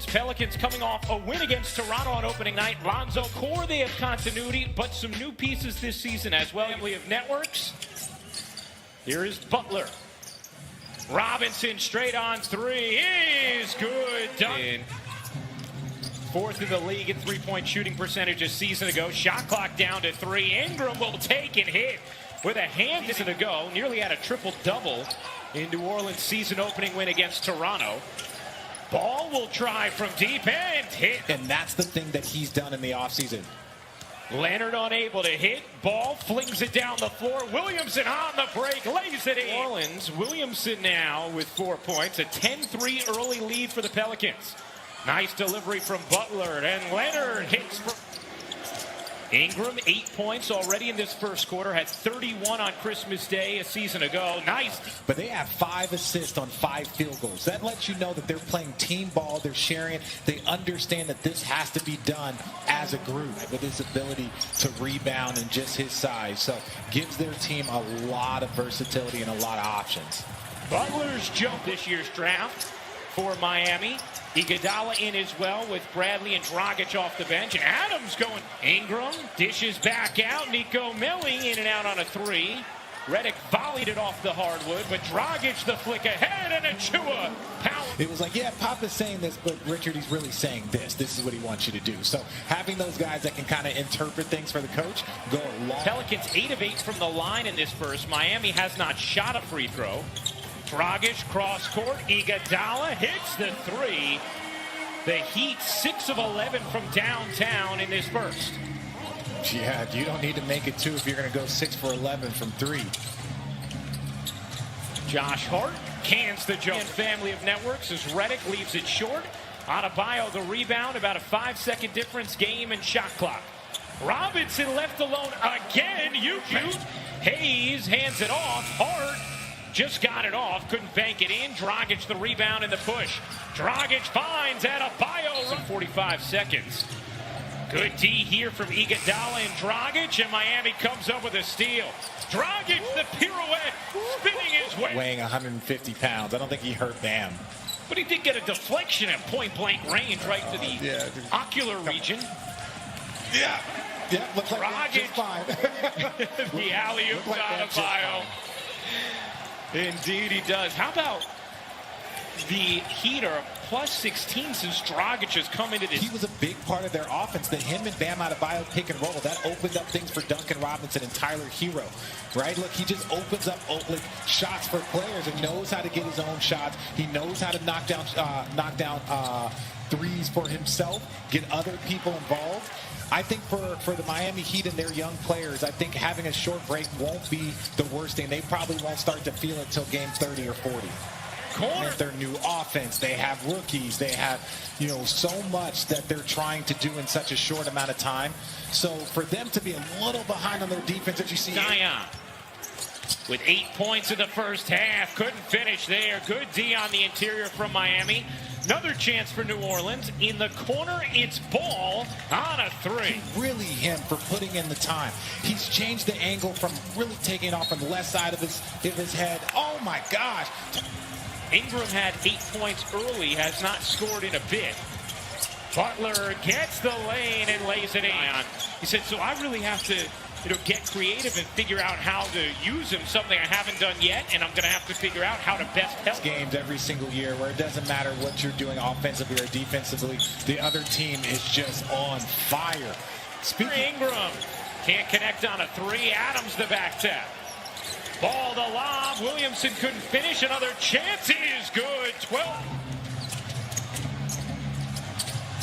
Pelicans coming off a win against Toronto on opening night. Lonzo core, they have continuity, but some new pieces this season as well. We have networks. Here is Butler. Robinson straight on three is good. Done. Fourth in the league in three-point shooting percentage a season ago. Shot clock down to 3. Ingram will take and hit with a hand to go. Nearly had a triple-double in New Orleans' season opening win against Toronto. Ball will try from deep and hit. And that's the thing that he's done in the offseason. Leonard unable to hit. Ball flings it down the floor. Williamson on the break. Lays it in. New Orleans. Williamson now with 4 points. A 10-3 early lead for the Pelicans. Nice delivery from Butler. And Leonard hits for Ingram. 8 points already in this first quarter. Had 31 on Christmas Day a season ago. Nice. But they have 5 assists on 5 field goals. That lets you know that they're playing team ball. They're sharing it. They understand that this has to be done as a group with his ability to rebound and just his size. So gives their team a lot of versatility and a lot of options. Butler's jump this year's draft for Miami. Iguodala in as well with Bradley and Dragic off the bench. Adams going. Ingram dishes back out. Nico Melli in and out on a 3. Redick volleyed it off the hardwood, but Dragic the flick ahead and Achua power. It was like, yeah, Papa's saying this, but Richard, he's really saying this. This is what he wants you to do. So having those guys that can kind of interpret things for the coach go a long. Pelicans 8 of 8 from the line in this first. Miami has not shot a free throw. Dragic cross court. Iguodala hits the 3. The Heat 6 of 11 from downtown in this first. Yeah, you don't need to make it 2 if you're going to go 6 for 11 from 3. Josh Hart cans the jump. Family of networks as Redick leaves it short. Adebayo the rebound. About a 5-second difference. Game and shot clock. Robinson left alone again. You shoot. Hayes hands it off. Hart just got it off, couldn't bank it in. Dragic the rebound and the push. Dragic finds Adebayo. 45 seconds. Good D here from Iguodala and Dragic, and Miami comes up with a steal. Dragic the pirouette, spinning his way. Weighing 150 pounds. I don't think he hurt Bam. But he did get a deflection at point-blank range right to the ocular region. Yeah, looks like Dragic. Fine. The alley-oop to Adebayo. Indeed he does. How about the Heat are plus 16 since Dragic has come into this. He was a big part of their offense. The him and Bam Adebayo pick and roll, that opened up things for Duncan Robinson and Tyler Hero, right? Look, he just opens up shots for players and knows how to get his own shots. He knows how to knock down threes for himself, get other people involved. I think for the Miami Heat and their young players, I think having a short break won't be the worst thing. They probably won't start to feel it until game 30 or 40. Corner. Their new offense, they have rookies, they have, so much that they're trying to do in such a short amount of time. So for them to be a little behind on their defense, as you see. Zion with 8 points in the first half. Couldn't finish there. Good D on the interior from Miami. Another chance for New Orleans. In the corner, it's Ball on a 3. Really him for putting in the time. He's changed the angle from really taking it off on the left side of his head. Oh my gosh. Ingram had 8 points early, has not scored in a bit. Butler gets the lane and lays it in. He said, so I really have to get creative and figure out how to use him, something I haven't done yet, and I'm going to have to figure out how to best help. Games every single year where it doesn't matter what you're doing offensively or defensively, the other team is just on fire. Ingram can't connect on a 3. Adams the back tap. Ball to lob. Williamson couldn't finish. Another chance is good. 12.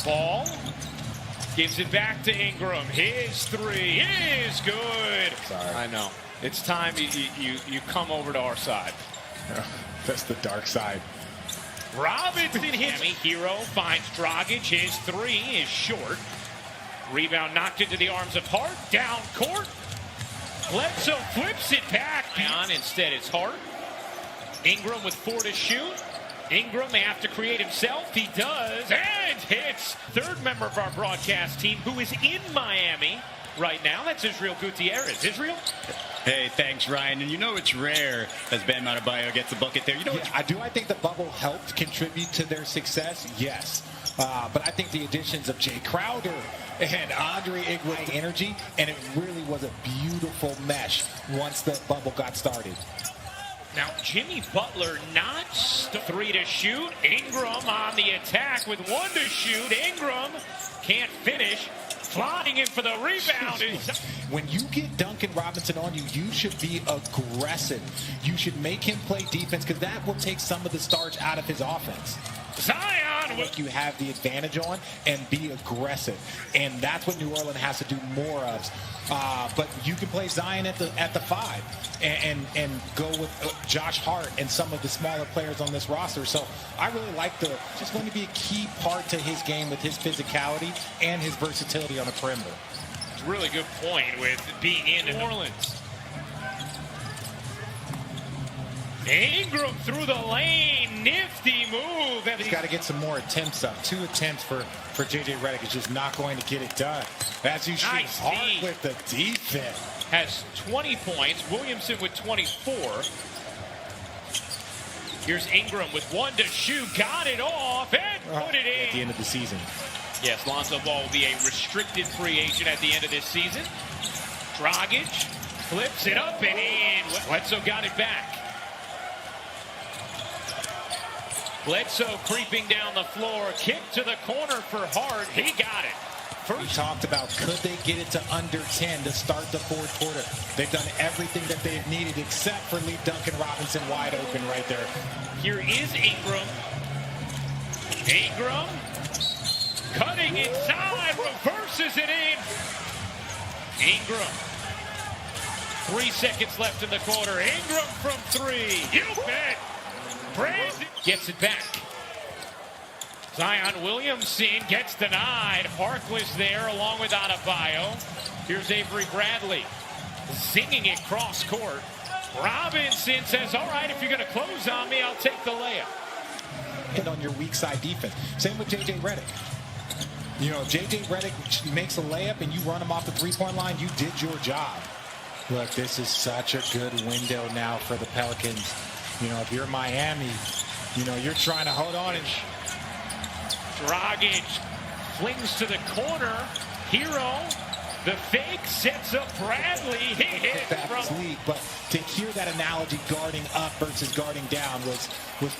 Ball gives it back to Ingram. His 3 is good. Sorry. I know. It's time you come over to our side. That's the dark side. Robinson hits. Hero finds Dragic. His 3 is short. Rebound knocked into the arms of Hart. Down court. Bledsoe flips it back. Instead, it's Hart. Ingram with 4 to shoot. Ingram may have to create himself. He does, and hits. Third member of our broadcast team who is in Miami right now. That's Israel Gutierrez. Israel? Hey, thanks, Ryan. And it's rare as Bam Adebayo gets a bucket there. I think the bubble helped contribute to their success? Yes. But I think the additions of Jay Crowder and Andre Iguodala energy, and it really was a beautiful mesh once the bubble got started. Now, Jimmy Butler not 3 to shoot. Ingram on the attack with 1 to shoot. Ingram can't finish. Flying in for the rebound. When you get Duncan Robinson on you, you should be aggressive. You should make him play defense because that will take some of the starch out of his offense. Zion will you have the advantage on and be aggressive, and that's what New Orleans has to do more of. But you can play Zion at the 5 and go with Josh Hart and some of the smaller players on this roster. So I really like just going to be a key part to his game with his physicality and his versatility on the perimeter. It's a really good point with being in New Orleans. Ingram through the lane, nifty move. He's got to get some more attempts up. 2 attempts for J.J. Redick is just not going to get it done. As you shoot hard with the defense. Has 20 points. Williamson with 24. Here's Ingram with 1 to shoot. Got it off and put it in. At the end of the season. Yes, Lonzo Ball will be a restricted free agent at the end of this season. Dragic flips it up and in. Bledsoe got it back. Bledsoe creeping down the floor. Kick to the corner for Hart. He got it. We talked about could they get it to under 10 to start the fourth quarter. They've done everything that they've needed except for leave Duncan Robinson wide open right there. Here is Ingram. Ingram cutting inside, reverses it in. Ingram. 3 seconds left in the quarter. Ingram from 3. You bet. Brandon gets it back. Zion Williamson gets denied. Harkless there along with Adebayo. Here's Avery Bradley zinging it cross court. Robinson says, all right, if you're going to close on me, I'll take the layup. And on your weak side defense. Same with J.J. Redick. You know, J.J. Redick makes a layup and you run him off the three-point line, you did your job. Look, this is such a good window now for the Pelicans. You know, if you're Miami, you know, you're trying to hold on. And Dragic flings to the corner. Hero, the fake, sets up Bradley. He hit from league, but to hear that analogy, guarding up versus guarding down was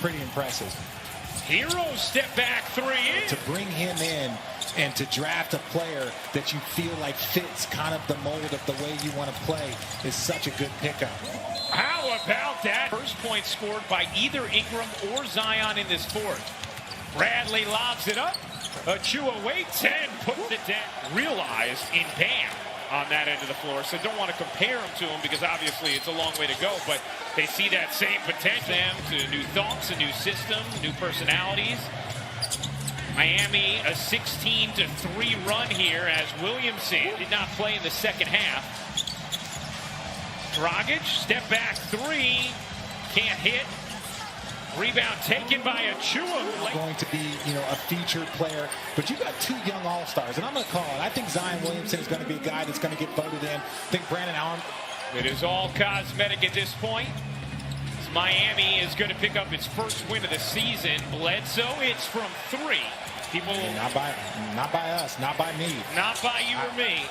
pretty impressive. Hero step back 3 in. To bring him in and to draft a player that you feel like fits kind of the mold of the way you want to play is such a good pickup. How about that? First point scored by either Ingram or Zion in this fourth. Bradley lobs it up. Achua waits and puts it down. Realized in Bam on that end of the floor. So don't want to compare him to him because obviously it's a long way to go. But they see that same potential to new thoughts, a new system, new personalities. Miami, a 16-3 run here as Williamson did not play in the second half. Dragic, step back 3, can't hit. Rebound taken by Achua. Going to be, you know, a featured player, but you got 2 young all-stars, and I'm going to call it. I think Zion Williamson is going to be a guy that's going to get voted in. I think Brandon Allen. It is all cosmetic at this point. Miami is going to pick up its first win of the season. Bledsoe, it's from 3. People, not by us, not by me, not by you or me.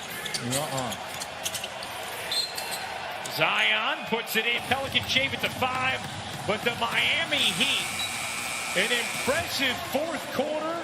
Zion puts it in. Pelicans shave it to 5, but the Miami Heat, an impressive fourth quarter.